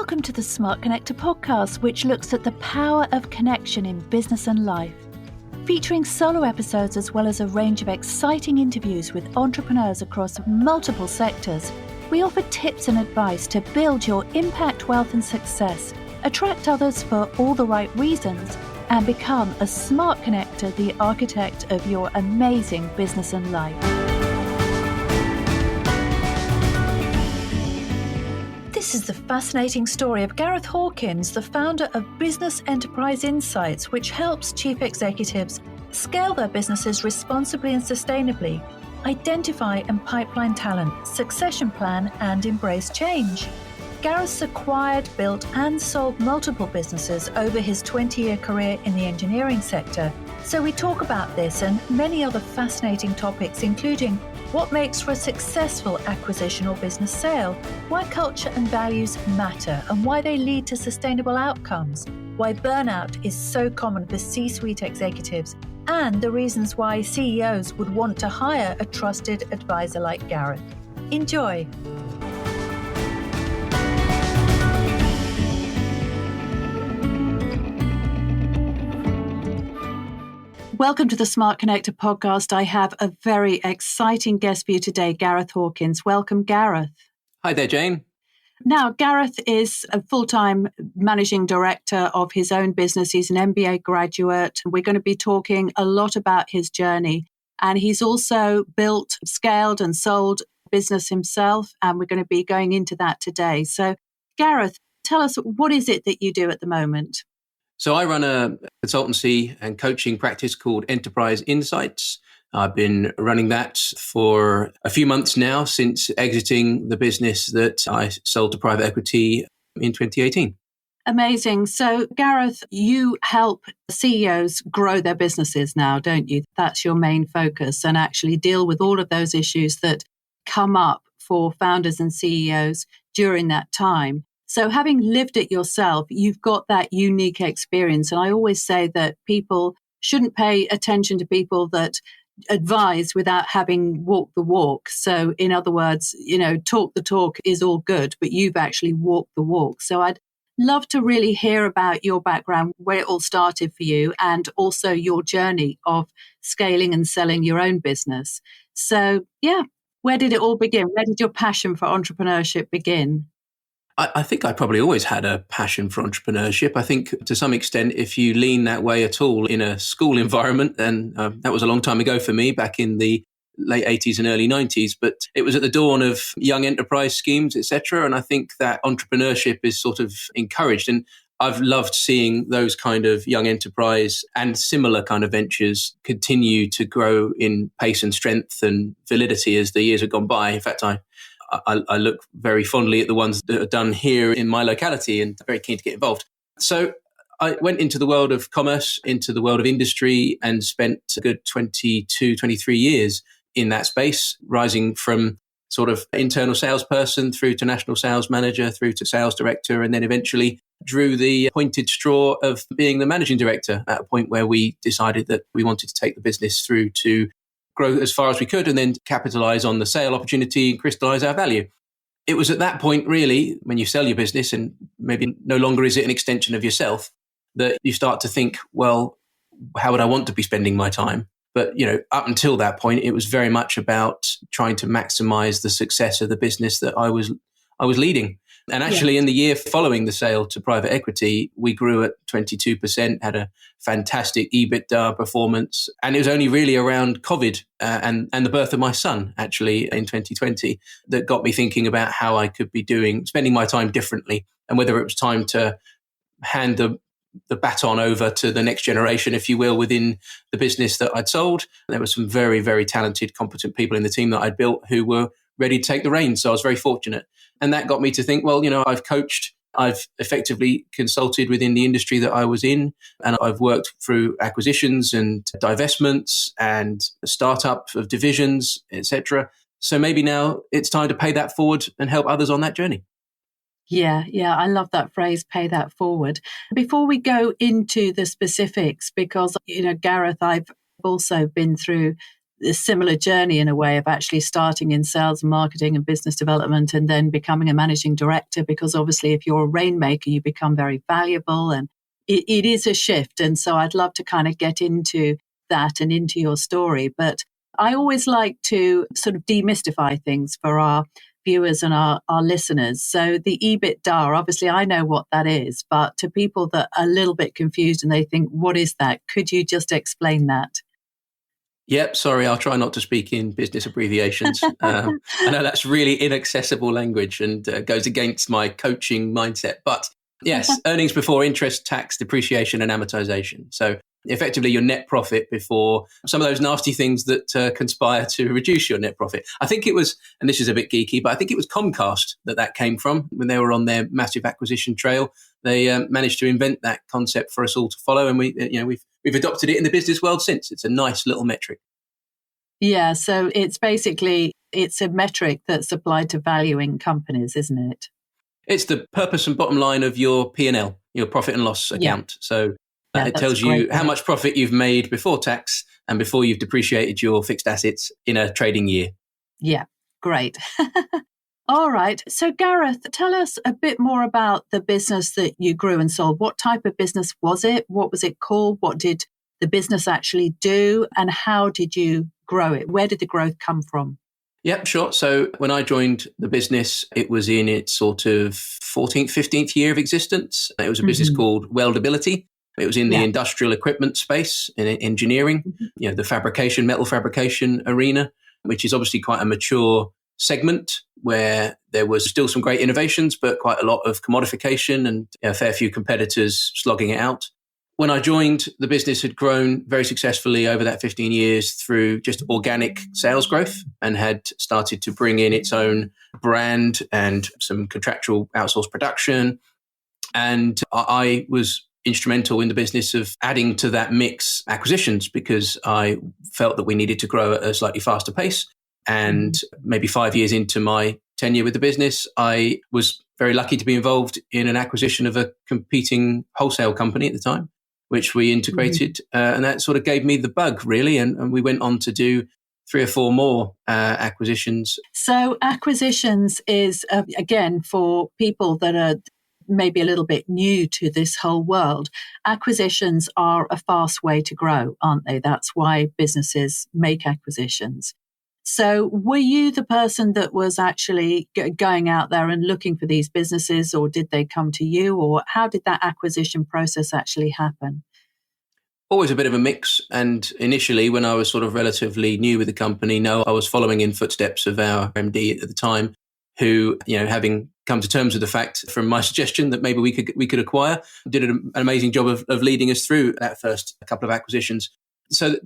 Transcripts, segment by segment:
Welcome to the Smart Connector podcast, which looks at the power of connection in business and life. Featuring solo episodes as well as a range of exciting interviews with entrepreneurs across multiple sectors, we offer tips and advice to build your impact, wealth and success, attract others for all the right reasons, and become a smart connector, the architect of your amazing business and life. This is the fascinating story of Gareth Hawkins, the founder of Business Enterprise Insights, which helps chief executives scale their businesses responsibly and sustainably, identify and pipeline talent, succession plan, and embrace change. Gareth's acquired, built, and sold multiple businesses over his 20-year career in the engineering sector. So we talk about this and many other fascinating topics, including what makes for a successful acquisition or business sale, why culture and values matter and why they lead to sustainable outcomes, why burnout is so common for C-suite executives, and the reasons why CEOs would want to hire a trusted advisor like Gareth. Enjoy. Welcome to the Smart Connector podcast. I have a very exciting guest for you today, Gareth Hawkins. Welcome, Gareth. Hi there, Jane. Now, Gareth is a full-time managing director of his own business. He's an MBA graduate. We're going to be talking a lot about his journey. And he's also built, scaled and sold business himself. And we're going to be going into that today. So, Gareth, tell us, what is it that you do at the moment? So I run a consultancy and coaching practice called Enterprise Insights. I've been running that for a few months now since exiting the business that I sold to private equity in 2018. Amazing. So, Gareth, you help CEOs grow their businesses now, don't you? That's your main focus, and actually deal with all of those issues that come up for founders and CEOs during that time. So having lived it yourself, you've got that unique experience. And I always say that people shouldn't pay attention to people that advise without having walked the walk. So in other words, talk the talk is all good, but you've actually walked the walk. So I'd love to really hear about your background, where it all started for you, and also your journey of scaling and selling your own business. So where did it all begin? Where did your passion for entrepreneurship begin? I think I probably always had a passion for entrepreneurship. I think to some extent, if you lean that way at all in a school environment, and that was a long time ago for me, back in the late 80s and early 90s, but it was at the dawn of young enterprise schemes, etc. And I think that entrepreneurship is sort of encouraged. And I've loved seeing those kind of young enterprise and similar kind of ventures continue to grow in pace and strength and validity as the years have gone by. In fact, I look very fondly at the ones that are done here in my locality and very keen to get involved. So I went into the world of commerce, into the world of industry, and spent a good 22, 23 years in that space, rising from sort of internal salesperson through to national sales manager, through to sales director, and then eventually drew the pointed straw of being the managing director at a point where we decided that we wanted to take the business through to grow as far as we could and then capitalize on the sale opportunity and crystallize our value. It was at that point, really, when you sell your business and maybe no longer is it an extension of yourself, that you start to think, well, how would I want to be spending my time? But, up until that point, it was very much about trying to maximize the success of the business that I was leading. And actually, in the year following the sale to private equity, we grew at 22%, had a fantastic EBITDA performance. And it was only really around COVID and the birth of my son, actually, in 2020, that got me thinking about how I could be spending my time differently, and whether it was time to hand the baton over to the next generation, if you will, within the business that I'd sold. There were some very, very talented, competent people in the team that I'd built who were ready to take the reins. So I was very fortunate. And that got me to think, well, I've coached, I've effectively consulted within the industry that I was in, and I've worked through acquisitions and divestments and startup of divisions, etc. So maybe now it's time to pay that forward and help others on that journey. Yeah, I love that phrase, pay that forward. Before we go into the specifics, because, Gareth, I've also been through a similar journey in a way of actually starting in sales and marketing and business development and then becoming a managing director, because obviously if you're a rainmaker, you become very valuable, and it is a shift. And so I'd love to kind of get into that and into your story. But I always like to sort of demystify things for our viewers and our listeners. So the EBITDA, obviously I know what that is, but to people that are a little bit confused and they think, what is that? Could you just explain that? Yep, sorry, I'll try not to speak in business abbreviations. I know that's really inaccessible language and goes against my coaching mindset. But yes, earnings before interest, tax, depreciation, and amortization. So effectively your net profit before some of those nasty things that conspire to reduce your net profit. I think it was, and this is a bit geeky, but I think it was Comcast that came from when they were on their massive acquisition trail. They managed to invent that concept for us all to follow, and we've adopted it in the business world since. It's a nice little metric. Yeah, so it's a metric that's applied to valuing companies, isn't it? It's the purpose and bottom line of your P&L, your profit and loss account. So it tells you how much profit you've made before tax and before you've depreciated your fixed assets in a trading year. Yeah, great. All right. So Gareth, tell us a bit more about the business that you grew and sold. What type of business was it? What was it called? What did the business actually do? And how did you grow it? Where did the growth come from? Yep, sure. So when I joined the business, it was in its sort of 14th, 15th year of existence. It was a business called Weldability. It was in the industrial equipment space, in engineering, the fabrication, metal fabrication arena, which is obviously quite a mature segment where there was still some great innovations, but quite a lot of commodification and a fair few competitors slogging it out. When I joined, the business had grown very successfully over that 15 years through just organic sales growth and had started to bring in its own brand and some contractual outsourced production. And I was instrumental in the business of adding to that mix acquisitions because I felt that we needed to grow at a slightly faster pace. And maybe 5 years into my tenure with the business, I was very lucky to be involved in an acquisition of a competing wholesale company at the time, which we integrated. And that sort of gave me the bug, really. And we went on to do 3 or 4 more acquisitions. So acquisitions is, again, for people that are maybe a little bit new to this whole world, acquisitions are a fast way to grow, aren't they? That's why businesses make acquisitions. So were you the person that was actually going out there and looking for these businesses, or did they come to you, or how did that acquisition process actually happen? Always a bit of a mix. And initially, when I was sort of relatively new with the company, I was following in footsteps of our MD at the time, who, having come to terms with the fact from my suggestion that maybe we could acquire, did an amazing job of leading us through that first couple of acquisitions. So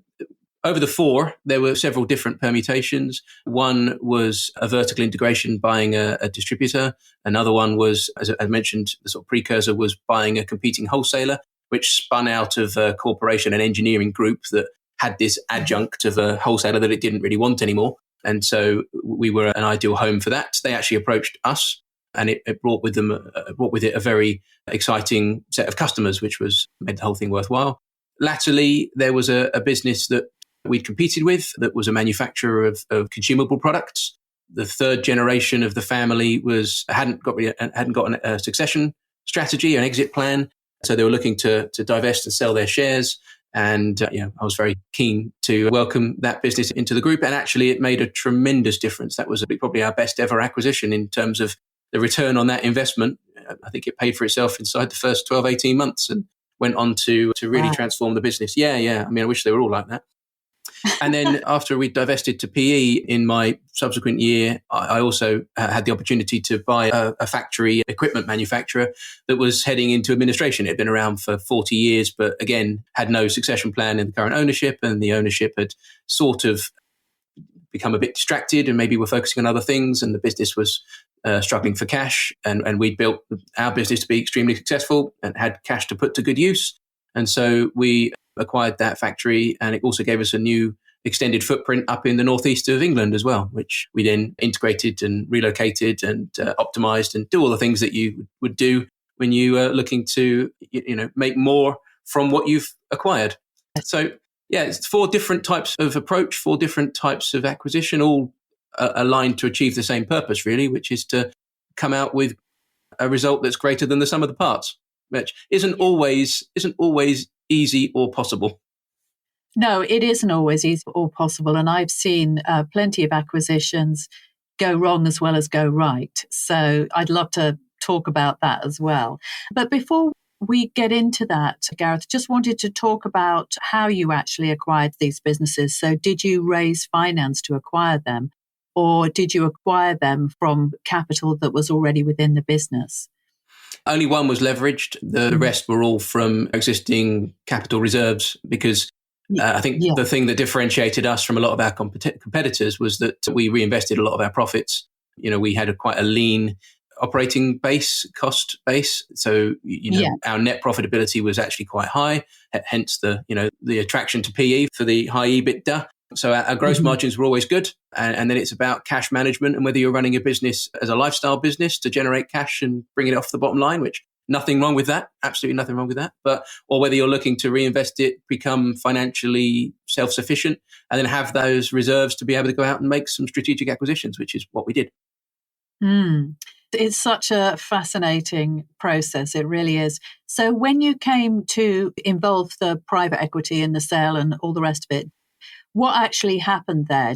over the 4, there were several different permutations. One was a vertical integration, buying a distributor. Another one was, as I mentioned, the sort of precursor was buying a competing wholesaler, which spun out of a corporation and engineering group that had this adjunct of a wholesaler that it didn't really want anymore. And so we were an ideal home for that. They actually approached us, and it brought with it a very exciting set of customers, which made the whole thing worthwhile. Latterly, there was a business that we'd competed with that was a manufacturer of consumable products. The 3rd generation of the family hadn't got a succession strategy, an exit plan. So they were looking to divest and sell their shares. And I was very keen to welcome that business into the group. And actually, it made a tremendous difference. That was probably our best ever acquisition in terms of the return on that investment. I think it paid for itself inside the first 12, 18 months and went on to really transform the business. Yeah. I mean, I wish they were all like that. And then after we divested to PE in my subsequent year, I also had the opportunity to buy a factory equipment manufacturer that was heading into administration. It had been around for 40 years, but again, had no succession plan in the current ownership. And the ownership had sort of become a bit distracted and maybe were focusing on other things. And the business was struggling for cash. And we'd built our business to be extremely successful and had cash to put to good use. And so we acquired that factory, and it also gave us a new extended footprint up in the northeast of England as well, which we then integrated and relocated and optimized and do all the things that you would do when you are looking to make more from what you've acquired. So Yeah, it's 4 different types of approach, 4 different types of acquisition, all aligned to achieve the same purpose, really, which is to come out with a result that's greater than the sum of the parts, which isn't always easy or possible. No, it isn't always easy or possible. And I've seen plenty of acquisitions go wrong as well as go right. So I'd love to talk about that as well. But before we get into that, Gareth, just wanted to talk about how you actually acquired these businesses. So did you raise finance to acquire them, or did you acquire them from capital that was already within the business? Only one was leveraged. The rest were all from existing capital reserves, because I think the thing that differentiated us from a lot of our competitors was that we reinvested a lot of our profits. We had quite a lean operating cost base. So, our net profitability was actually quite high, hence the attraction to PE for the high EBITDA. So our gross margins were always good. And then it's about cash management, and whether you're running a business as a lifestyle business to generate cash and bring it off the bottom line, which nothing wrong with that, absolutely nothing wrong with that. Or whether you're looking to reinvest it, become financially self-sufficient, and then have those reserves to be able to go out and make some strategic acquisitions, which is what we did. It's such a fascinating process. It really is. So when you came to involve the private equity in the sale and all the rest of it, what actually happened there?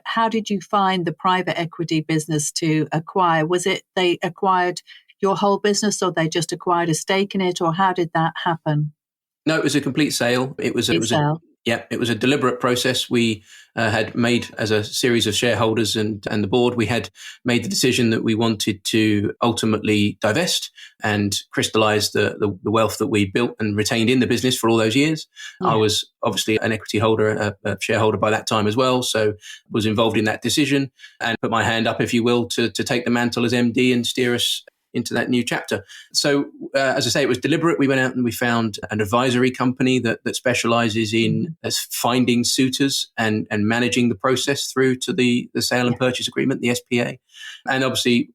How did you find the private equity business to acquire? Was it they acquired your whole business, or they just acquired a stake in it, or how did that happen? No, it was a complete sale. It was a deliberate process. We had made, as a series of shareholders and the board, we had made the decision that we wanted to ultimately divest and crystallize the wealth that we built and retained in the business for all those years. Yeah. I was obviously an equity holder, a shareholder by that time as well, so was involved in that decision and put my hand up, if you will, to take the mantle as MD and steer us into that new chapter. So, as I say, it was deliberate. We went out and we found an advisory company that specializes in finding suitors and managing the process through to the sale and purchase agreement, the SPA. And obviously,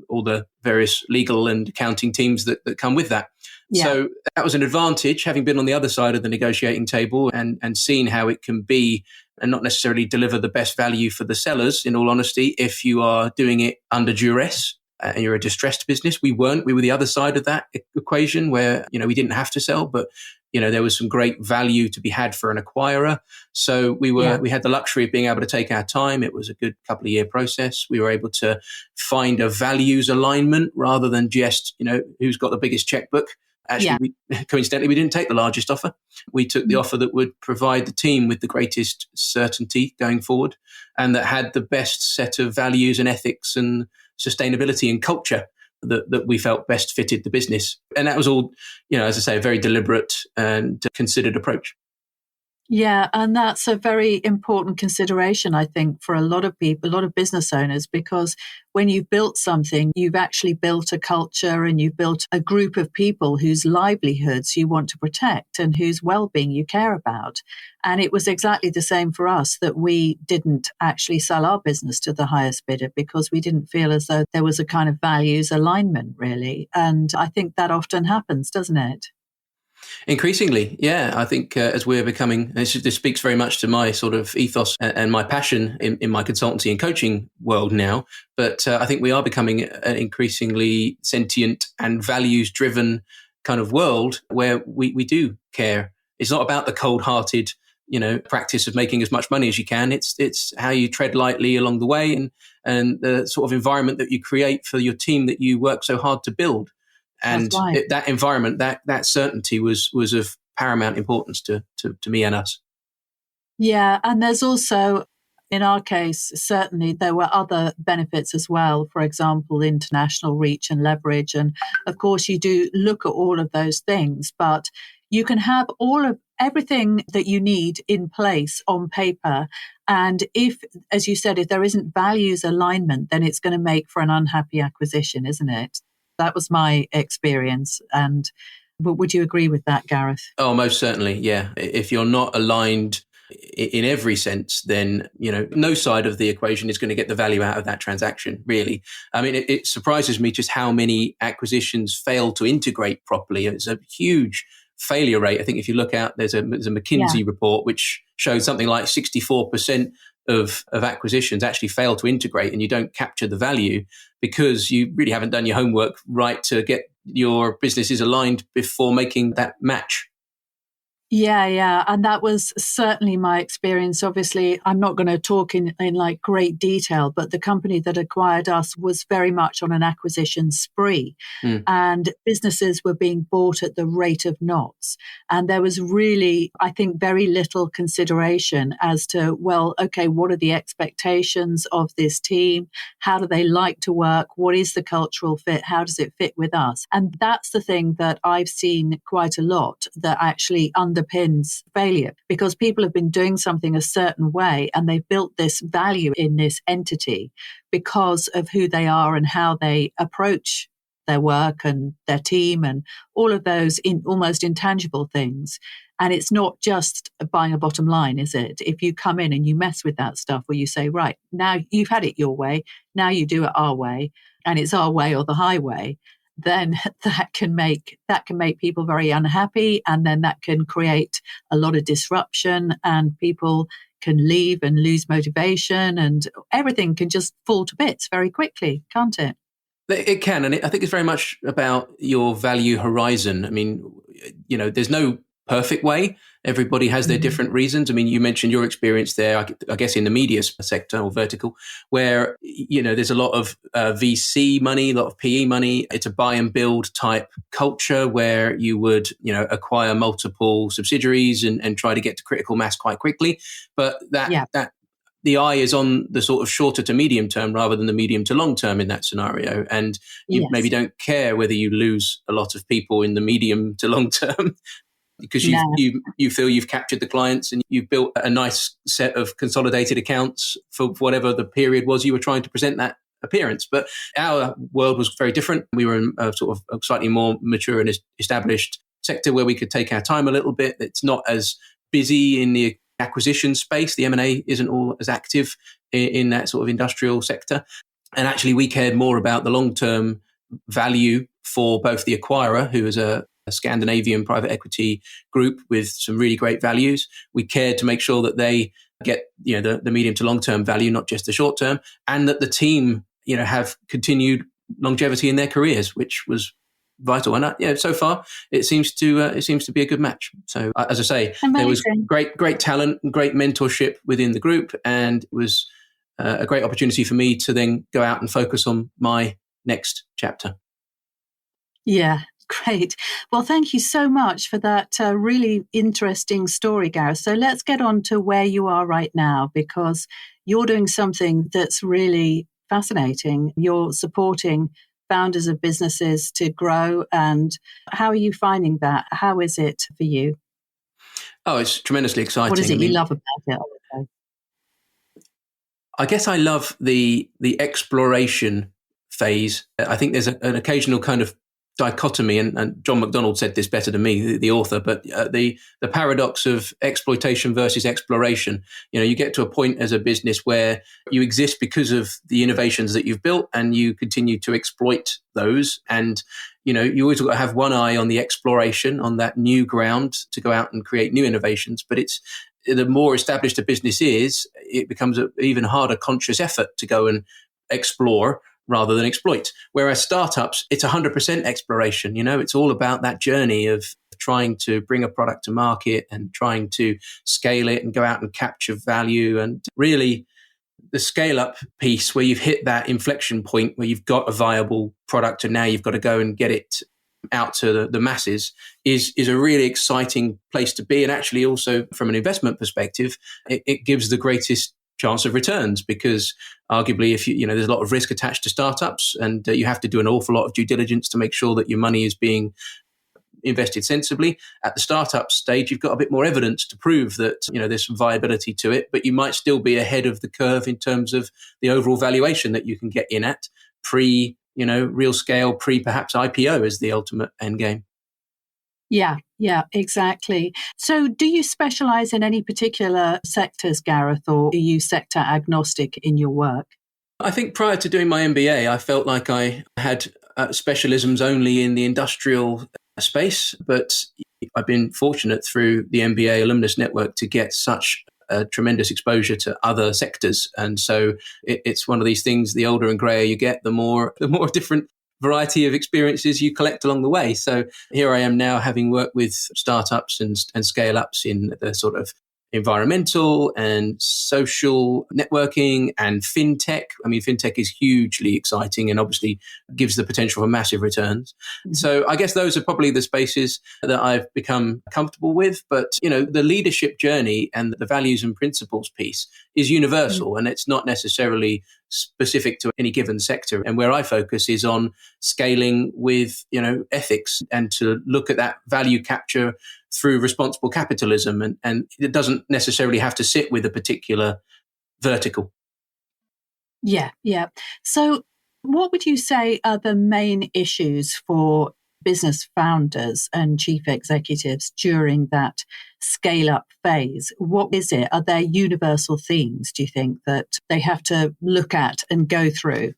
all the various legal and accounting teams that come with that. Yeah. So that was an advantage, having been on the other side of the negotiating table and seen how it can be and not necessarily deliver the best value for the sellers, in all honesty, if you are doing it under duress. And you're a distressed business. We weren't. We were the other side of that equation where, we didn't have to sell, but, there was some great value to be had for an acquirer. So we had the luxury of being able to take our time. It was a good couple of year process. We were able to find a values alignment rather than just, who's got the biggest checkbook. Actually, coincidentally, we didn't take the largest offer. We took the offer that would provide the team with the greatest certainty going forward and that had the best set of values and ethics and sustainability and culture that we felt best fitted the business. And that was all, as I say, a very deliberate and considered approach. Yeah, and that's a very important consideration, I think, for a lot of people, a lot of business owners, because when you've built something, you've actually built a culture and you've built a group of people whose livelihoods you want to protect and whose well-being you care about. And it was exactly the same for us, that we didn't actually sell our business to the highest bidder because we didn't feel as though there was a kind of values alignment, really. And I think that often happens, doesn't it? Increasingly, yeah. I think as we're becoming, this speaks very much to my sort of ethos and my passion in my consultancy and coaching world now. But I think we are becoming an increasingly sentient and values-driven kind of world where we do care. It's not about the cold-hearted, practice of making as much money as you can. It's how you tread lightly along the way and the sort of environment that you create for your team that you work so hard to build. And that environment, that certainty was of paramount importance to me and us. Yeah, and there's also, in our case, certainly there were other benefits as well. For example, international reach and leverage. And of course, you do look at all of those things, but you can have everything that you need in place on paper. And if, as you said, if there isn't values alignment, then it's going to make for an unhappy acquisition, isn't it? That was my experience. And would you agree with that, Gareth? Oh, most certainly. Yeah. If you're not aligned in every sense, then, no side of the equation is going to get the value out of that transaction, really. I mean, it surprises me just how many acquisitions fail to integrate properly. It's a huge failure rate. I think if you look out, there's a McKinsey report which showed something like 64% of acquisitions actually fail to integrate, and you don't capture the value because you really haven't done your homework right to get your businesses aligned before making that match. Yeah. And that was certainly my experience. Obviously, I'm not going to talk in like great detail, but the company that acquired us was very much on an acquisition spree. And businesses were being bought at the rate of knots. And there was really, I think, very little consideration as to, well, okay, what are the expectations of this team? How do they like to work? What is the cultural fit? How does it fit with us? And that's the thing that I've seen quite a lot that actually underpins failure, because people have been doing something a certain way and they've built this value in this entity because of who they are and how they approach their work and their team and all of those almost intangible things. And it's not just buying a bottom line, is it? If you come in and you mess with that stuff where you say, right, now you've had it your way, now you do it our way, and it's our way or the highway, then that can make people very unhappy, and then that can create a lot of disruption, and people can leave and lose motivation, and everything can just fall to bits very quickly, can't it? It can, and I think it's very much about your value horizon. I mean, there's no perfect way. Everybody has their different reasons. I mean, you mentioned your experience there, I guess in the media sector or vertical, where, there's a lot of VC money, a lot of PE money. It's a buy and build type culture where you would, acquire multiple subsidiaries and try to get to critical mass quite quickly. But that the eye is on the sort of shorter to medium term rather than the medium to long term in that scenario. And you maybe don't care whether you lose a lot of people in the medium to long term because you feel you've captured the clients and you've built a nice set of consolidated accounts for whatever the period was you were trying to present that appearance. But our world was very different. We were in a sort of a slightly more mature and established sector where we could take our time a little bit. It's not as busy in the acquisition space. The M&A isn't all as active in that sort of industrial sector. And actually, we cared more about the long-term value for both the acquirer, who is a Scandinavian private equity group with some really great values. We cared to make sure that they get the medium to long-term value, not just the short-term, and that the team have continued longevity in their careers, which was vital. And so far it seems to be a good match. So as I say, amazing. There was great talent and great mentorship within the group, and it was a great opportunity for me to then go out and focus on my next chapter. Yeah, great. Well, thank you so much for that really interesting story, Gareth. So let's get on to where you are right now, because you're doing something that's really fascinating. You're supporting founders of businesses to grow. And how are you finding that? How is it for you? Oh, it's tremendously exciting. What is it you love about it? I guess I love the exploration phase. I think there's an occasional kind of dichotomy, and John McDonald said this better than me, the author, but the paradox of exploitation versus exploration. You get to a point as a business where you exist because of the innovations that you've built, and you continue to exploit those. And you always got to have one eye on the exploration, on that new ground to go out and create new innovations. But the more established a business is, it becomes an even harder conscious effort to go and explore rather than exploit. Whereas startups, it's 100% exploration. It's all about that journey of trying to bring a product to market and trying to scale it and go out and capture value. And really the scale up piece where you've hit that inflection point where you've got a viable product and now you've got to go and get it out to the masses is a really exciting place to be. And actually also from an investment perspective, it gives the greatest chance of returns, because arguably if there's a lot of risk attached to startups, and you have to do an awful lot of due diligence to make sure that your money is being invested sensibly. At the startup stage, you've got a bit more evidence to prove that there's some viability to it, but you might still be ahead of the curve in terms of the overall valuation that you can get in at pre real scale, pre perhaps IPO as the ultimate end game. Yeah, exactly. So do you specialize in any particular sectors, Gareth, or are you sector agnostic in your work? I think prior to doing my MBA, I felt like I had specialisms only in the industrial space. But I've been fortunate through the MBA alumnus network to get such a tremendous exposure to other sectors. And so it's one of these things, the older and grayer you get, the more different variety of experiences you collect along the way. So here I am now, having worked with startups and scale ups in the sort of environmental and social networking and fintech. I mean, fintech is hugely exciting and obviously gives the potential for massive returns. Mm-hmm. So I guess those are probably the spaces that I've become comfortable with. But, the leadership journey and the values and principles piece is universal, mm-hmm. and it's not necessarily specific to any given sector. And where I focus is on scaling with, ethics, and to look at that value capture through responsible capitalism. And it doesn't necessarily have to sit with a particular vertical. Yeah. So what would you say are the main issues for business founders and chief executives during that scale up phase? What is it? Are there universal themes, do you think, that they have to look at and go through?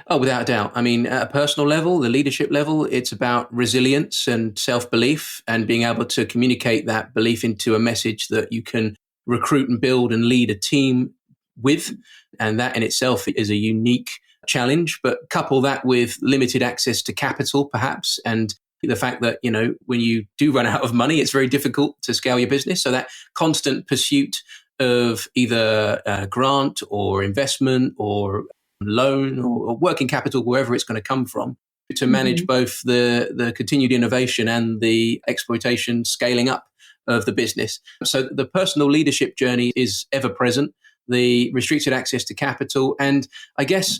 Oh, without a doubt. I mean, at a personal level, the leadership level, it's about resilience and self-belief and being able to communicate that belief into a message that you can recruit and build and lead a team with. And that in itself is a unique challenge. But couple that with limited access to capital, perhaps, and the fact that, when you do run out of money, it's very difficult to scale your business. So that constant pursuit of either grant or investment or loan or working capital, wherever it's going to come from, to manage mm-hmm. both the continued innovation and the exploitation scaling up of the business. So the personal leadership journey is ever present, the restricted access to capital. And I guess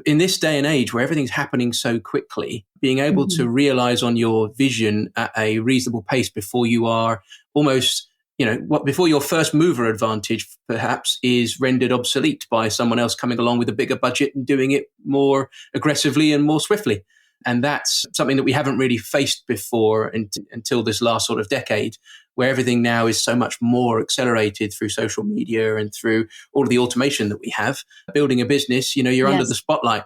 in this day and age where everything's happening so quickly, being able mm-hmm. to realize on your vision at a reasonable pace before you are almost before your first mover advantage perhaps is rendered obsolete by someone else coming along with a bigger budget and doing it more aggressively and more swiftly. And that's something that we haven't really faced before until this last sort of decade, where everything now is so much more accelerated through social media and through all of the automation that we have. Building a business, you're yes. under the spotlight.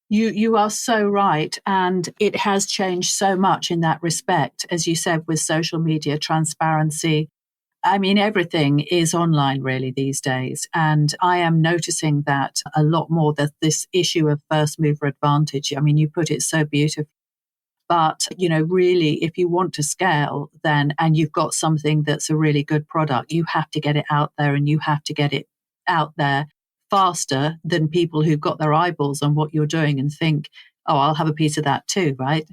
You are so right. And it has changed so much in that respect, as you said, with social media, transparency. I mean, everything is online really these days. And I am noticing that a lot more, that this issue of first mover advantage. I mean, you put it so beautifully. But, really, if you want to scale then, and you've got something that's a really good product, you have to get it out there, and you have to get it out there faster than people who've got their eyeballs on what you're doing and think, oh, I'll have a piece of that too, right?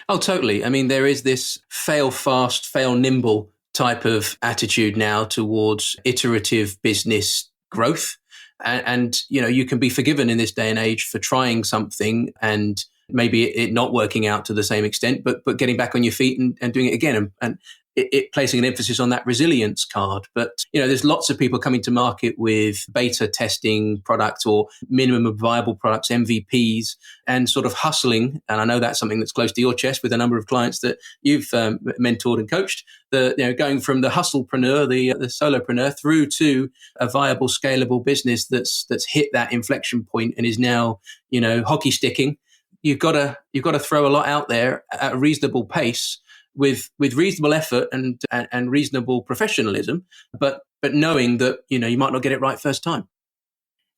Oh, totally. I mean, there is this fail fast, fail nimble type of attitude now towards iterative business growth. And you can be forgiven in this day and age for trying something and maybe it not working out to the same extent, but getting back on your feet and doing it again and it placing an emphasis on that resilience card. But, there's lots of people coming to market with beta testing products or minimum viable products, MVPs, and sort of hustling. And I know that's something that's close to your chest with a number of clients that you've mentored and coached, going from the hustlepreneur, the solopreneur, through to a viable, scalable business that's hit that inflection point and is now, hockey sticking. You've got to throw a lot out there at a reasonable pace with reasonable effort and reasonable professionalism, but knowing that, you might not get it right first time.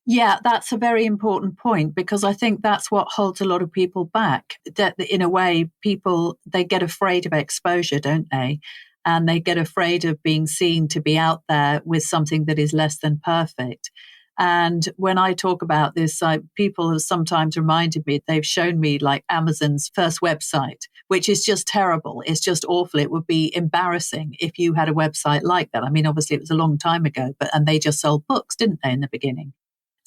Yeah, that's a very important point, because I think that's what holds a lot of people back. That in a way, they get afraid of exposure, don't they? And they get afraid of being seen to be out there with something that is less than perfect. And when I talk about this, people have sometimes reminded me, they've shown me like Amazon's first website, which is just terrible. It's just awful. It would be embarrassing if you had a website like that. I mean, obviously it was a long time ago, and they just sold books, didn't they, in the beginning?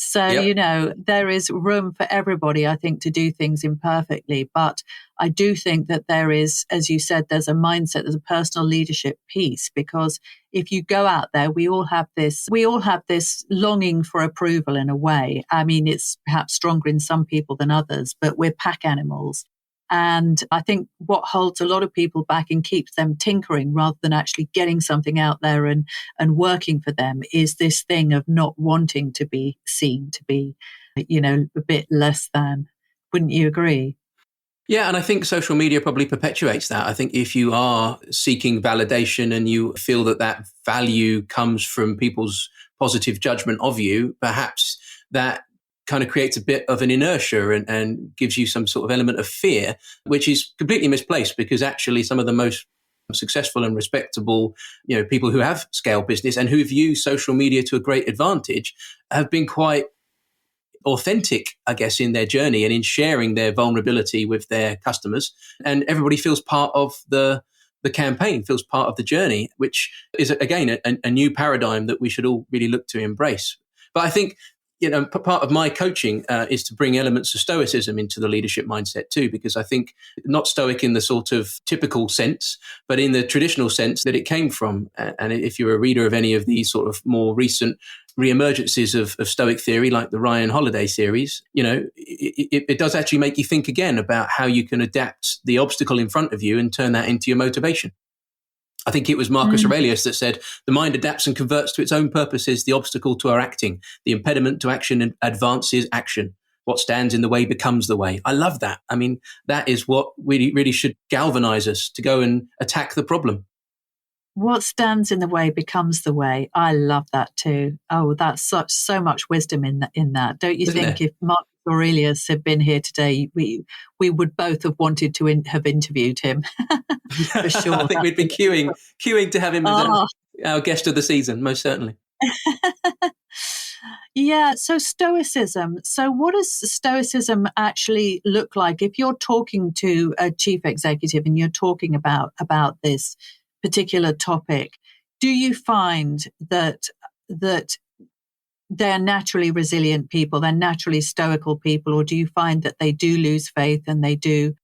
So, yep. There is room for everybody, I think, to do things imperfectly. But I do think that there is, as you said, there's a mindset, there's a personal leadership piece, because if you go out there, we all have this longing for approval in a way. I mean, it's perhaps stronger in some people than others, but we're pack animals. And I think what holds a lot of people back and keeps them tinkering rather than actually getting something out there and working for them is this thing of not wanting to be seen to be, a bit less than. Wouldn't you agree? Yeah, and I think social media probably perpetuates that. I think if you are seeking validation and you feel that that value comes from people's positive judgment of you, perhaps that kind of creates a bit of an inertia and gives you some sort of element of fear, which is completely misplaced, because actually some of the most successful and respectable, people who have scale business and who've used social media to a great advantage have been quite authentic, I guess, in their journey and in sharing their vulnerability with their customers. And everybody feels part of the campaign, feels part of the journey, which is, again, a new paradigm that we should all really look to embrace. But I think, part of my coaching is to bring elements of Stoicism into the leadership mindset too, because I think not Stoic in the sort of typical sense, but in the traditional sense that it came from. And if you're a reader of any of these sort of more recent reemergences of Stoic theory, like the Ryan Holiday series, it does actually make you think again about how you can adapt the obstacle in front of you and turn that into your motivation. I think it was Marcus Aurelius that said, the mind adapts and converts to its own purposes the obstacle to our acting. The impediment to action advances action. What stands in the way becomes the way. I love that. I mean, that is what really should galvanize us to go and attack the problem. What stands in the way becomes the way. I love that too. Oh, that's so much wisdom in that. Don't you Isn't think there? If Marcus Aurelius had been here today, we would both have wanted to have interviewed him for sure. I think we'd been queuing to have him as our guest of the season, most certainly. Yeah, so Stoicism. So what does Stoicism actually look like? If you're talking to a chief executive and you're talking about this particular topic, do you find that they're naturally resilient people, they're naturally stoical people, or do you find that they do lose faith and they do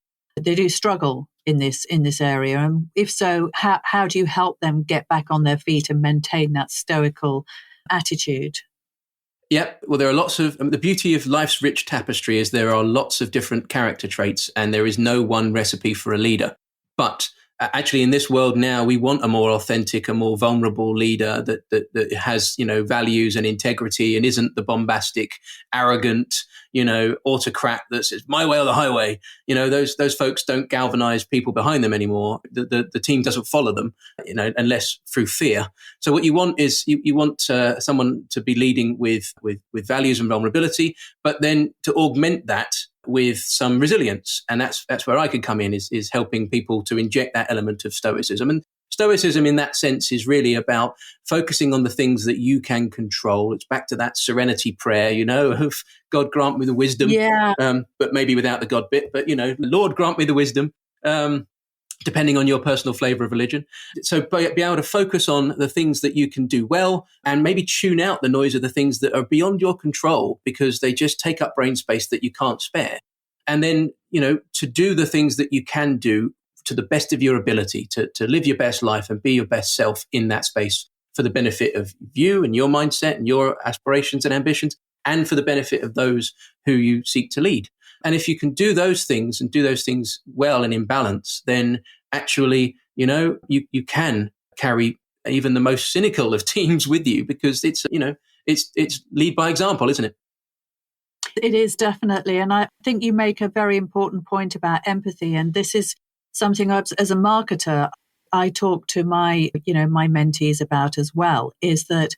struggle in this area? And if so, how do you help them get back on their feet and maintain that stoical attitude? Yep. Well, there are lots of the beauty of life's rich tapestry is there are lots of different character traits, and there is no one recipe for a leader. But actually, in this world now, we want a more authentic, a more vulnerable leader that has, values and integrity and isn't the bombastic, arrogant, autocrat that says my way or the highway. Those folks don't galvanize people behind them anymore. The team doesn't follow them, unless through fear. So what you want is you want someone to be leading with values and vulnerability, but then to augment that with some resilience. And that's where I can come in, is helping people to inject that element of Stoicism. And Stoicism in that sense is really about focusing on the things that you can control. It's back to that serenity prayer, of God grant me the wisdom, but maybe without the God bit, but, Lord grant me the wisdom, depending on your personal flavor of religion. So be able to focus on the things that you can do well and maybe tune out the noise of the things that are beyond your control because they just take up brain space that you can't spare. And then, to do the things that you can do to the best of your ability, to live your best life and be your best self in that space for the benefit of you and your mindset and your aspirations and ambitions, and for the benefit of those who you seek to lead. And if you can do those things and do those things well and in balance, then actually, you can carry even the most cynical of teams with you, because it's lead by example, isn't it? It is, definitely. And I think you make a very important point about empathy. And this is something as a marketer, I talk to my mentees about as well, is that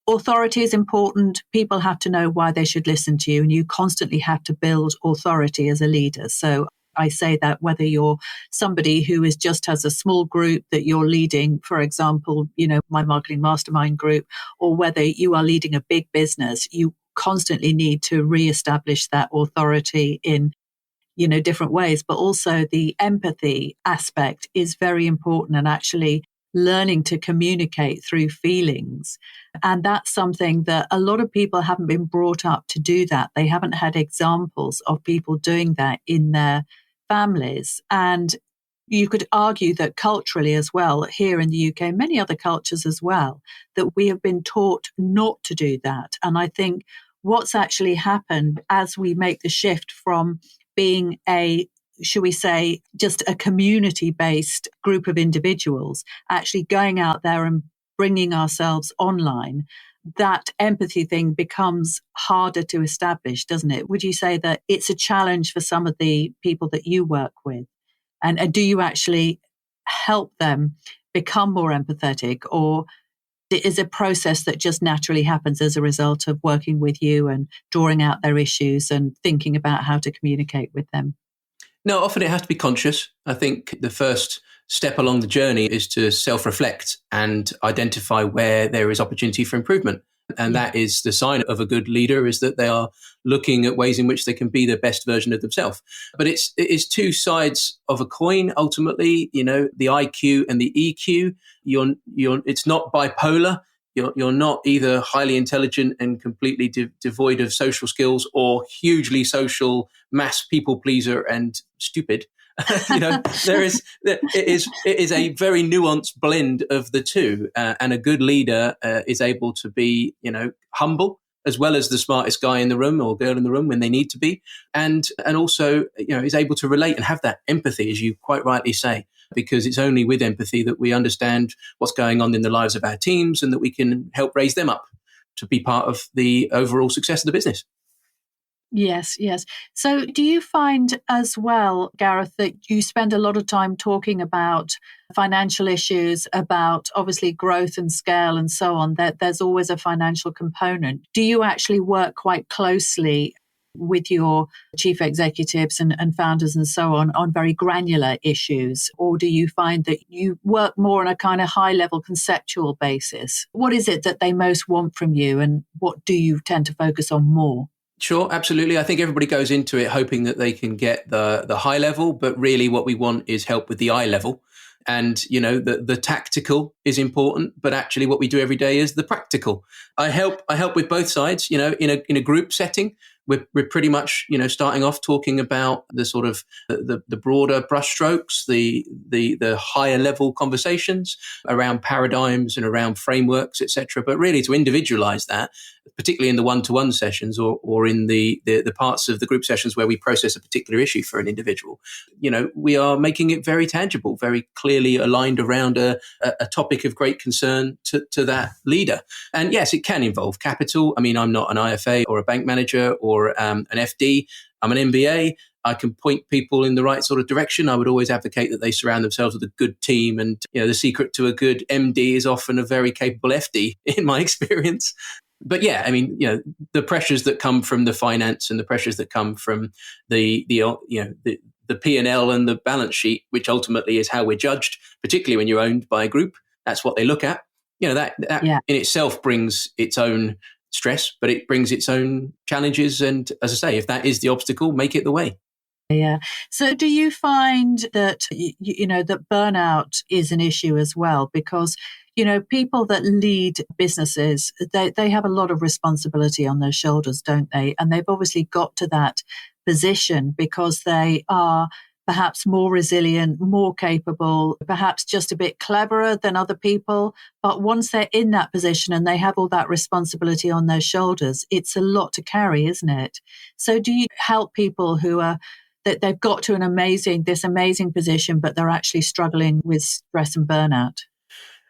authority is important. People have to know why they should listen to you, and you constantly have to build authority as a leader. So I say that whether you're somebody who just has a small group that you're leading, for example, my marketing mastermind group, or whether you are leading a big business, you constantly need to reestablish that authority in different ways. But also the empathy aspect is very important, and actually learning to communicate through feelings. And that's something that a lot of people haven't been brought up to do that. They haven't had examples of people doing that in their families. And you could argue that culturally as well, here in the UK, many other cultures as well, that we have been taught not to do that. And I think what's actually happened as we make the shift from being should we say, just a community-based group of individuals, actually going out there and bringing ourselves online, that empathy thing becomes harder to establish, doesn't it? Would you say that it's a challenge for some of the people that you work with? And do you actually help them become more empathetic, or is it a process that just naturally happens as a result of working with you and drawing out their issues and thinking about how to communicate with them? No, often it has to be conscious. I think the first step along the journey is to self-reflect and identify where there is opportunity for improvement. And that is the sign of a good leader, is that they are looking at ways in which they can be the best version of themselves. But it is two sides of a coin, ultimately, the IQ and the EQ. It's not bipolar. You're not either highly intelligent and completely devoid of social skills, or hugely social, mass people pleaser and stupid. It is a very nuanced blend of the two, and a good leader is able to be, humble, as well as the smartest guy in the room or girl in the room when they need to be, and also, is able to relate and have that empathy, as you quite rightly say, because it's only with empathy that we understand what's going on in the lives of our teams, and that we can help raise them up to be part of the overall success of the business. Yes. So do you find as well, Gareth, that you spend a lot of time talking about financial issues, about obviously growth and scale and so on, that there's always a financial component? Do you actually work quite closely with your chief executives and founders and so on very granular issues? Or do you find that you work more on a kind of high level conceptual basis? What is it that they most want from you, and what do you tend to focus on more? Sure, absolutely. I think everybody goes into it hoping that they can get the high level, but really what we want is help with the eye level. And, the tactical is important, but actually what we do every day is the practical. I help with both sides, in a group setting. We're pretty much, starting off talking about the sort of the broader brushstrokes, the higher level conversations around paradigms and around frameworks, etc. But really to individualize that, particularly in the one-to-one sessions or in the parts of the group sessions where we process a particular issue for an individual, we are making it very tangible, very clearly aligned around a topic of great concern to that leader. And yes, it can involve capital. I mean, I'm not an IFA or a bank manager or an FD. I'm an MBA. I can point people in the right sort of direction. I would always advocate that they surround themselves with a good team. And, the secret to a good MD is often a very capable FD, in my experience. But yeah, I mean, the pressures that come from the finance and the pressures that come from the P&L and the balance sheet, which ultimately is how we're judged, particularly when you're owned by a group. That's what they look at. That in itself brings its own stress, but it brings its own challenges. And as I say, if that is the obstacle, make it the way. Yeah. So do you find that, that burnout is an issue as well? Because, people that lead businesses, they have a lot of responsibility on their shoulders, don't they? And they've obviously got to that position because they are perhaps more resilient, more capable, perhaps just a bit cleverer than other people. But once they're in that position and they have all that responsibility on their shoulders, it's a lot to carry, isn't it? So do you help people who are that they've got to this amazing position, but they're actually struggling with stress and burnout?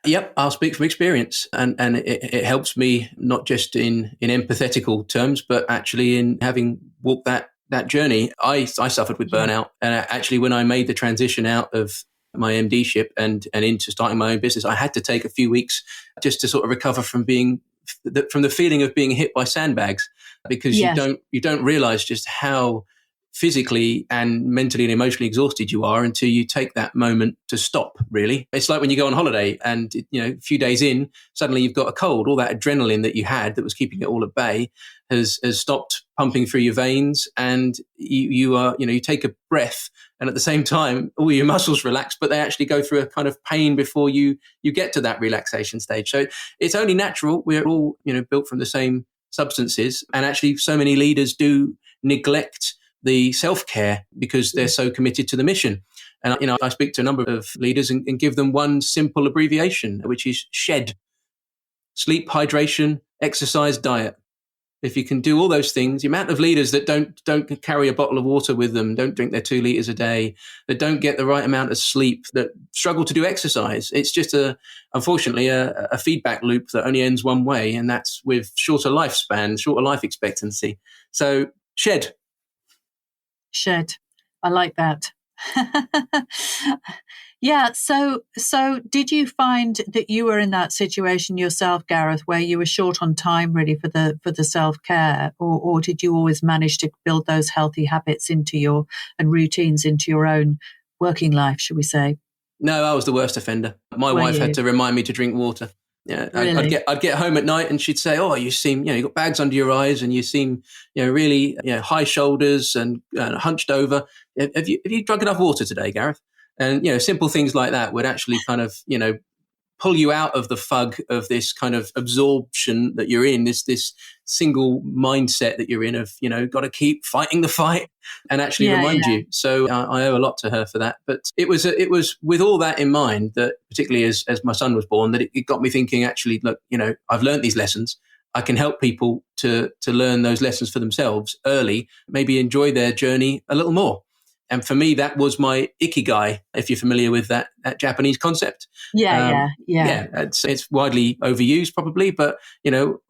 Yep, I'll speak from experience, and it helps me not just in empathetical terms, but actually in having walked that journey. I suffered with burnout, and actually when I made the transition out of my MD-ship and into starting my own business, I had to take a few weeks just to sort of recover from the feeling of being hit by sandbags, because you don't realize just how physically and mentally and emotionally exhausted you are until you take that moment to stop, really. It's like when you go on holiday and, a few days in, suddenly you've got a cold. All that adrenaline that you had that was keeping it all at bay has stopped pumping through your veins, and you take a breath, and at the same time, all your muscles relax, but they actually go through a kind of pain before you get to that relaxation stage. So it's only natural. We're all, built from the same substances, and actually so many leaders do neglect the self-care because they're so committed to the mission. And, I speak to a number of leaders and give them one simple abbreviation, which is SHED: sleep, hydration, exercise, diet. If you can do all those things, the amount of leaders that don't carry a bottle of water with them, don't drink their 2 liters a day, that don't get the right amount of sleep, that struggle to do exercise, it's just unfortunately a feedback loop that only ends one way, and that's with shorter lifespan, shorter life expectancy. So shed. I like that. Yeah. So did you find that you were in that situation yourself, Gareth, where you were short on time really for the self-care, or did you always manage to build those healthy habits and routines into your own working life, should we say? No, I was the worst offender. My wife had to remind me to drink water. Yeah, really? I'd get home at night and she'd say, "Oh, you seem, you got bags under your eyes and you seem, really, high shoulders and hunched over. Have you drunk enough water today, Gareth?" And simple things like that would actually kind of pull you out of the fug of this kind of absorption that you're in, this single mindset that you're in of, got to keep fighting the fight, and actually remind you. So I owe a lot to her for that. But it was with all that in mind that, particularly as my son was born, that it got me thinking, actually, look, I've learned these lessons. I can help people to learn those lessons for themselves early, maybe enjoy their journey a little more. And for me, that was my ikigai, if you're familiar with that Japanese concept. Yeah. It's widely overused probably, but,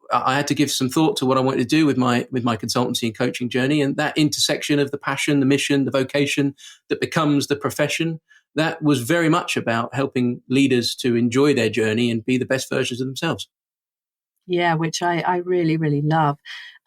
I had to give some thought to what I wanted to do with my consultancy and coaching journey. And that intersection of the passion, the mission, the vocation that becomes the profession, that was very much about helping leaders to enjoy their journey and be the best versions of themselves. Yeah, which I really, really love.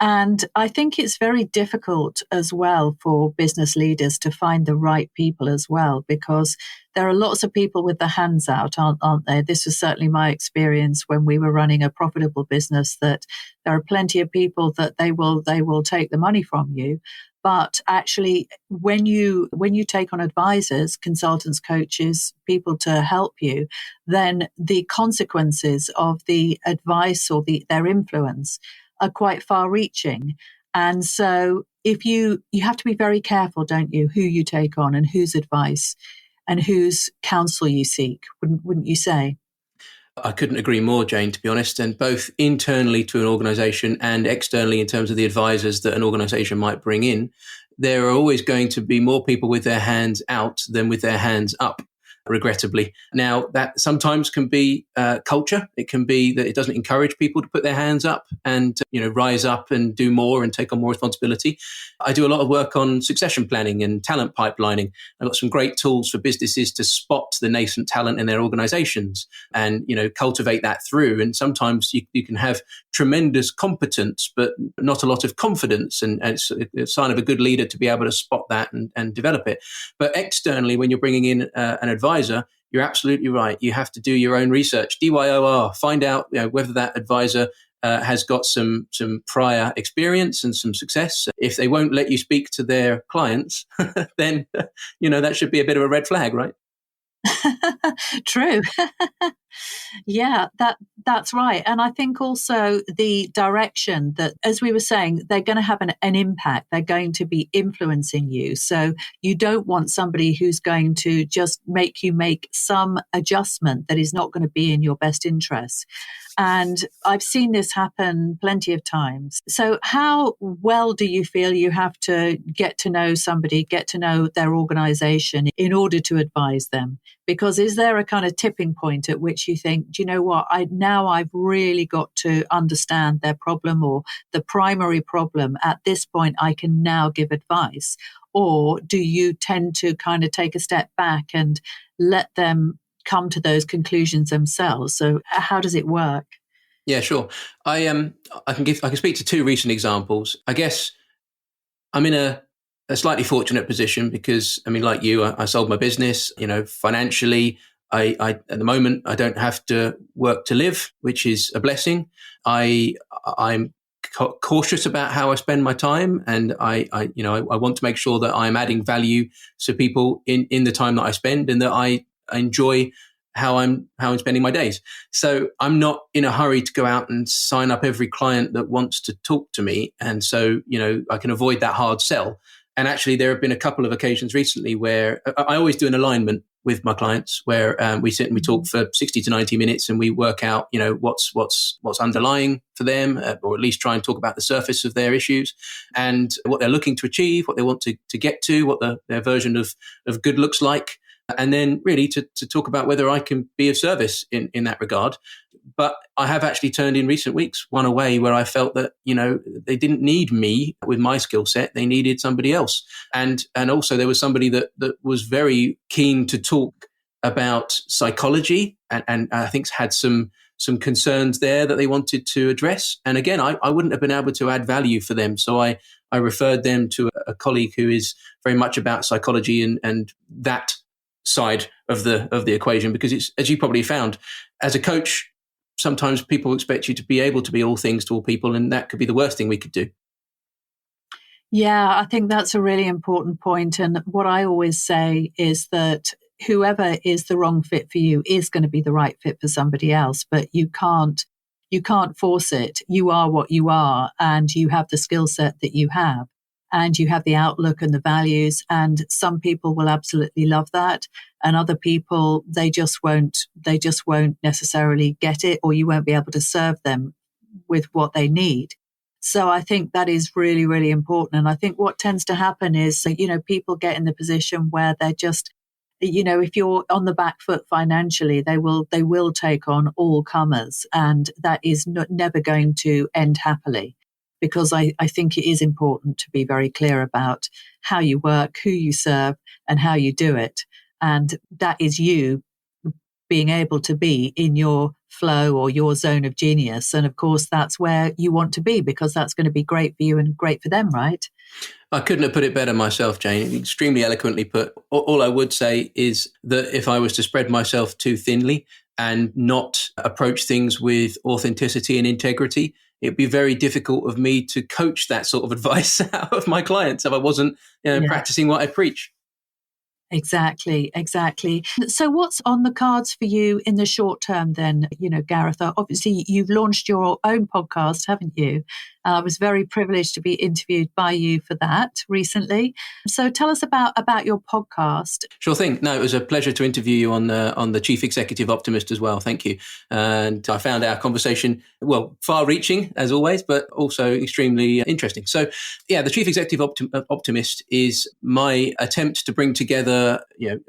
And I think it's very difficult as well for business leaders to find the right people as well, because there are lots of people with their hands out, aren't there? This was certainly my experience when we were running a profitable business, that there are plenty of people that they will take the money from you. But actually, when you take on advisors, consultants, coaches, people to help you, then the consequences of the advice or their influence are quite far-reaching. And so if you have to be very careful, don't you, who you take on and whose advice and whose counsel you seek, wouldn't you say? I couldn't agree more, Jane, to be honest. And both internally to an organization and externally in terms of the advisors that an organization might bring in, there are always going to be more people with their hands out than with their hands up, regrettably. Now, that sometimes can be culture. It can be that it doesn't encourage people to put their hands up and, rise up and do more and take on more responsibility. I do a lot of work on succession planning and talent pipelining. I've got some great tools for businesses to spot the nascent talent in their organizations and, cultivate that through. And sometimes you can have tremendous competence, but not a lot of confidence. And it's a sign of a good leader to be able to spot that and develop it. But externally, when you're bringing in an advisor, you're absolutely right. You have to do your own research, DYOR, find out whether that advisor has got some prior experience and some success. If they won't let you speak to their clients, then, that should be a bit of a red flag, right? True. Yeah, that's right. And I think also the direction that, as we were saying, they're going to have an impact. They're going to be influencing you. So you don't want somebody who's going to just make you make some adjustment that is not going to be in your best interest. And I've seen this happen plenty of times. So how well do you feel you have to get to know somebody, get to know their organization in order to advise them? Because is there a kind of tipping point at which you think, do you know what, I've really got to understand their problem or the primary problem. At this point, I can now give advice. Or do you tend to kind of take a step back and let them come to those conclusions themselves? So how does it work? Yeah, sure. I can speak to two recent examples. I guess I'm in a slightly fortunate position because, like you, I sold my business. Financially, I at the moment I don't have to work to live, which is a blessing. I'm cautious about how I spend my time, and I want to make sure that I'm adding value to people in the time that I spend, and that I enjoy how I'm spending my days. So I'm not in a hurry to go out and sign up every client that wants to talk to me. And so, I can avoid that hard sell. And actually, there have been a couple of occasions recently where I always do an alignment with my clients where we sit and we talk for 60 to 90 minutes and we work out, what's underlying for them, or at least try and talk about the surface of their issues and what they're looking to achieve, what they want to get to, what their version of good looks like. And then really to talk about whether I can be of service in that regard. But I have actually turned in recent weeks one away where I felt that, they didn't need me with my skill set. They needed somebody else. And also there was somebody that was very keen to talk about psychology and I think had some concerns there that they wanted to address. And again, I wouldn't have been able to add value for them. So I referred them to a colleague who is very much about psychology and that side of the equation, because it's, as you probably found, as a coach, sometimes people expect you to be able to be all things to all people, and that could be the worst thing we could do. Yeah, I think that's a really important point. And what I always say is that whoever is the wrong fit for you is going to be the right fit for somebody else, but you can't force it. You are what you are, and you have the skill set that you have, and you have the outlook and the values. And some people will absolutely love that, and other people, they just won't necessarily get it, or you won't be able to serve them with what they need. So I think that is really, really important. And I think what tends to happen is, people get in the position where they're just, if you're on the back foot financially, they will take on all comers, and that is never going to end happily. Because I think it is important to be very clear about how you work, who you serve, and how you do it. And that is you being able to be in your flow or your zone of genius. And of course, that's where you want to be, because that's going to be great for you and great for them, right? I couldn't have put it better myself, Jane. Extremely eloquently put. All I would say is that if I was to spread myself too thinly and not approach things with authenticity and integrity, it'd be very difficult of me to coach that sort of advice out of my clients if I wasn't practicing what I preach. Exactly. So what's on the cards for you in the short term then, Gareth? Obviously, you've launched your own podcast, haven't you? I was very privileged to be interviewed by you for that recently. So tell us about your podcast. Sure thing. No, it was a pleasure to interview you on the Chief Executive Optimist as well. Thank you. And I found our conversation, far-reaching as always, but also extremely interesting. So, the Chief Executive Optimist is my attempt to bring together,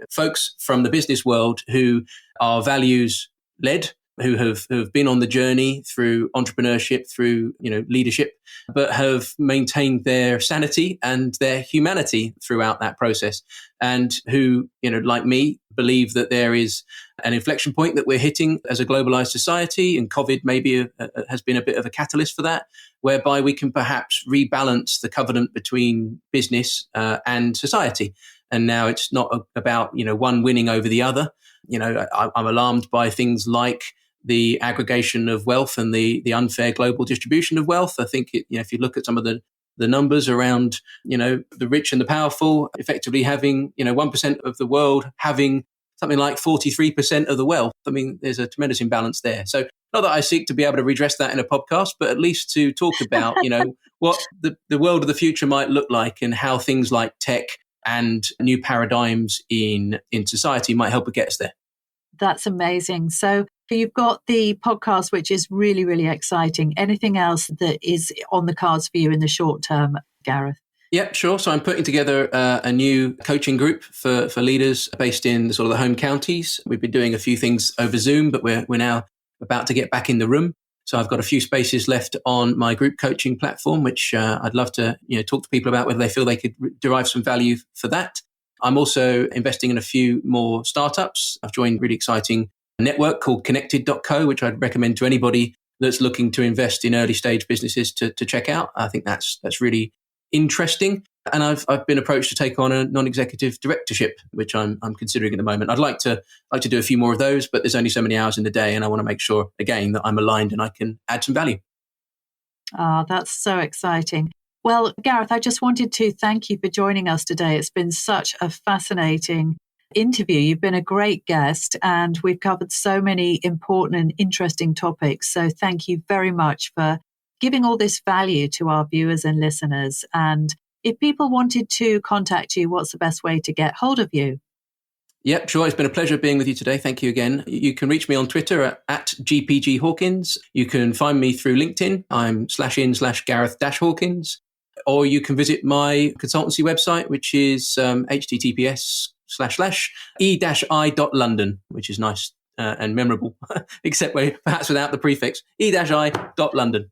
folks from the business world who are values-led, who have been on the journey through entrepreneurship, through leadership, but have maintained their sanity and their humanity throughout that process, and who like me believe that there is an inflection point that we're hitting as a globalized society, and COVID maybe has been a bit of a catalyst for that, whereby we can perhaps rebalance the covenant between business and society. And now it's not about one winning over the other. I'm alarmed by things like the aggregation of wealth and the unfair global distribution of wealth. I think if you look at some of the numbers around the rich and the powerful, effectively having 1% of the world having something like 43% of the wealth. I mean, there's a tremendous imbalance there. So not that I seek to be able to redress that in a podcast, but at least to talk about what the world of the future might look like, and how things like tech and new paradigms in society might help get us there. That's amazing. So you've got the podcast, which is really, really exciting. Anything else that is on the cards for you in the short term, Gareth? Yeah, sure. So I'm putting together a new coaching group for leaders based in sort of the home counties. We've been doing a few things over Zoom, but we're now about to get back in the room. So I've got a few spaces left on my group coaching platform, which I'd love to talk to people about whether they feel they could derive some value for that. I'm also investing in a few more startups. I've joined a really exciting network called connected.co, which I'd recommend to anybody that's looking to invest in early stage businesses to check out. I think that's really interesting. And I've been approached to take on a non-executive directorship, which I'm considering at the moment. I'd like to do a few more of those, but there's only so many hours in the day, and I want to make sure again that I'm aligned and I can add some value. That's so exciting. Well, Gareth, I just wanted to thank you for joining us today. It's been such a fascinating interview. You've been a great guest, and we've covered so many important and interesting topics. So thank you very much for giving all this value to our viewers and listeners. And if people wanted to contact you, what's the best way to get hold of you? Yep, sure. It's been a pleasure being with you today. Thank you again. You can reach me on Twitter at GPG Hawkins. You can find me through LinkedIn. I'm /in/Gareth-Hawkins. Or you can visit my consultancy website, which is https://e-i.london, which is nice and memorable, except perhaps without the prefix, e-i.london.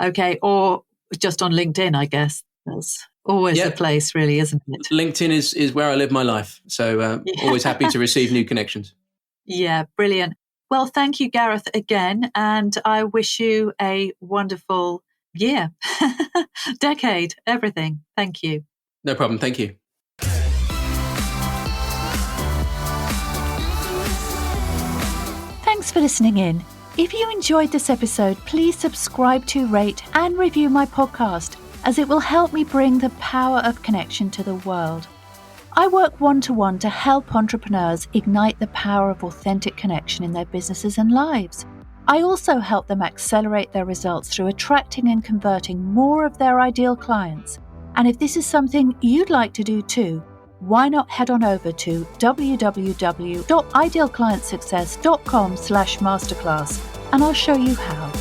Okay, or just on LinkedIn, I guess. That's always the place, really, isn't it? LinkedIn is where I live my life. So always happy to receive new connections. Yeah, brilliant. Well, thank you, Gareth, again. And I wish you a wonderful year, decade, everything. Thank you. No problem. Thank you. Thanks for listening in. If you enjoyed this episode, please subscribe to, rate, and review my podcast, as it will help me bring the power of connection to the world. I work one-to-one to help entrepreneurs ignite the power of authentic connection in their businesses and lives. I also help them accelerate their results through attracting and converting more of their ideal clients. And if this is something you'd like to do too, why not head on over to www.idealclientsuccess.com/masterclass and I'll show you how.